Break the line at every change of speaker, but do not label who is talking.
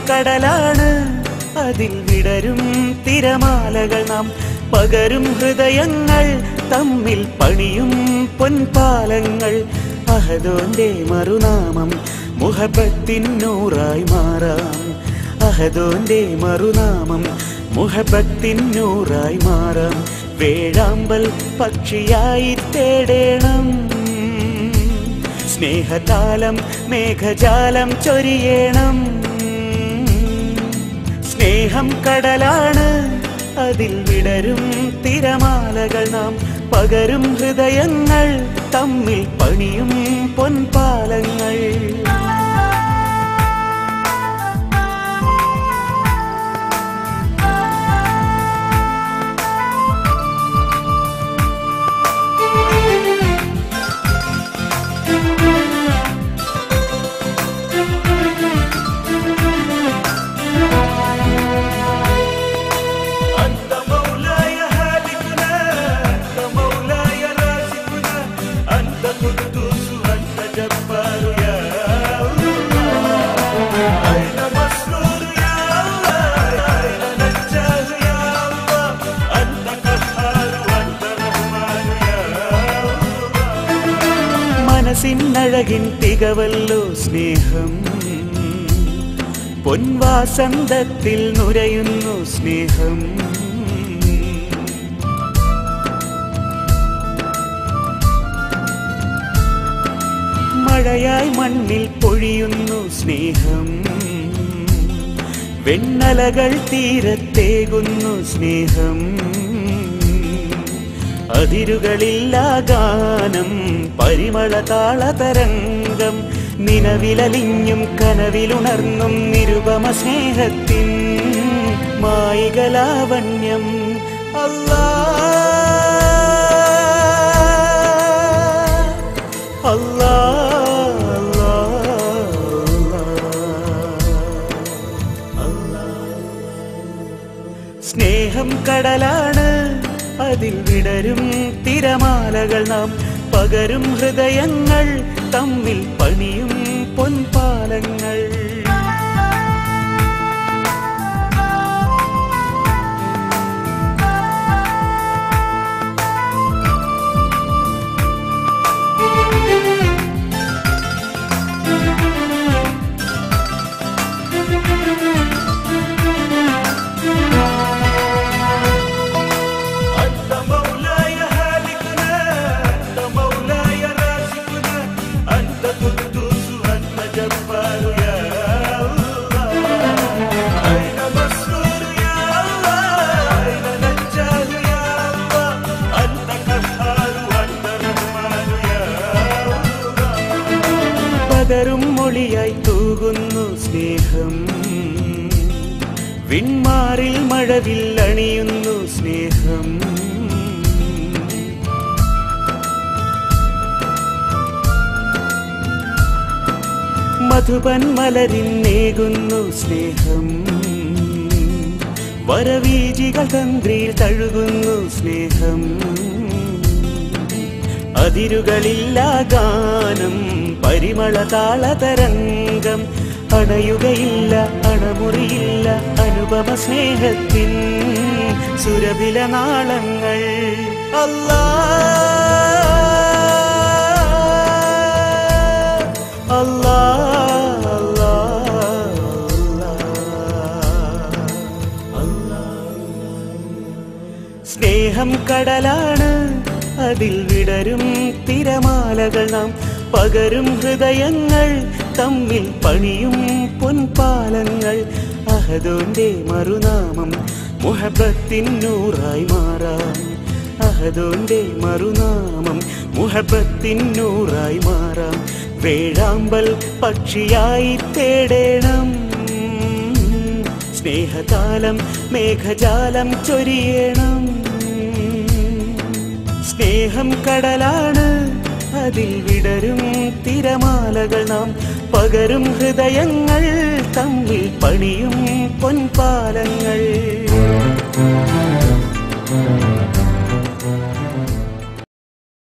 കടലാണ് അതിൽ വിടരും തിരമാലകൾ നാം പകരും ഹൃദയങ്ങൾ തമ്മിൽ പണിയും പൊൻപാലങ്ങൾ അഹദോന്റെ മറുനാമം മുഹബത്തിൻ നൂറായി മാറാം അഹദോന്റെ മറുനാമം മുഹബത്തിൻ നൂറായി മാറാം വേഴാമ്പൽ പക്ഷിയായി തേടേണം സ്നേഹതാലം മേഘജാലം ചൊരിയണം സ്നേഹം കടലാണ് അതിൽ വിടരും തിരമാലകൾ നാം പകരും ഹൃദയങ്ങൾ തമ്മിൽ പണിയും പൊൻപാലങ്ങൾ മനസ്സിനഴകിൻ തികവല്ലോ സ്നേഹം പൊൻവാസന്തത്തിൽ നുരയുന്നു സ്നേഹം മഴയായി മണ്ണിൽ പൊഴിയുന്നു സ്നേഹം വെണ്ണലകൾ തീരത്തേകുന്നു സ്നേഹം അതിരുകളില്ല ഗാനം പരിമള താളതരംഗം നിലവിലലിഞ്ഞും കനവിലുണർന്നും നിരുപമ സ്നേഹത്തിൻ മായികലാവണ്യം അല്ലാ അല്ലാ സ്നേഹം കടലാണ് അതിൽ വിടരും തിരമാലകൾ നാം പകരും ഹൃദയങ്ങൾ തമ്മിൽ പണിയും പൊൻപാലങ്ങൾ പകരും മൊഴിയായി തൂകുന്നു സ്നേഹം വിൺമാറിൽ മഴവിൽ അണിയുന്നു സ്നേഹം മധുപൻ മലരിന്നേകുന്നു സ്നേഹം വരവീജികൾ തന്ത്രിയിൽ തഴുകുന്നു സ്നേഹം അതിരുകളില്ല ഗാനം പരിമള താളതരംഗം അണയുകയില്ല അണമുറിയില്ല അനുപമ സ്നേഹത്തിൻ സുരഭില നാളങ്ങൾ അല്ലാ അല്ലാ അല്ലാ അല്ലാ സ്നേഹം കടലാണ് അതിൽ വിടരും തിരമാലകൾ നാം പകരും ഹൃദയങ്ങൾ തമ്മിൽ പണിയും പൊൻപാലങ്ങൾ അഹദോന്റെ മറുനാമം മുഹബത്തിൻ നൂറായി മാറാം അഹദോന്റെ മറുനാമം മുഹബത്തിൻ നൂറായി മാറാം വേഴാമ്പൽ പക്ഷിയായി തേടേണം സ്നേഹതാലം മേഘജാലം ചൊരിയണം സ്നേഹം കടലാണ് അതിൽ വിടരും തിരമാലകൾ നാം പകരും ഹൃദയങ്ങൾ തമ്മിൽ പണിയും പൊൻപാലങ്ങൾ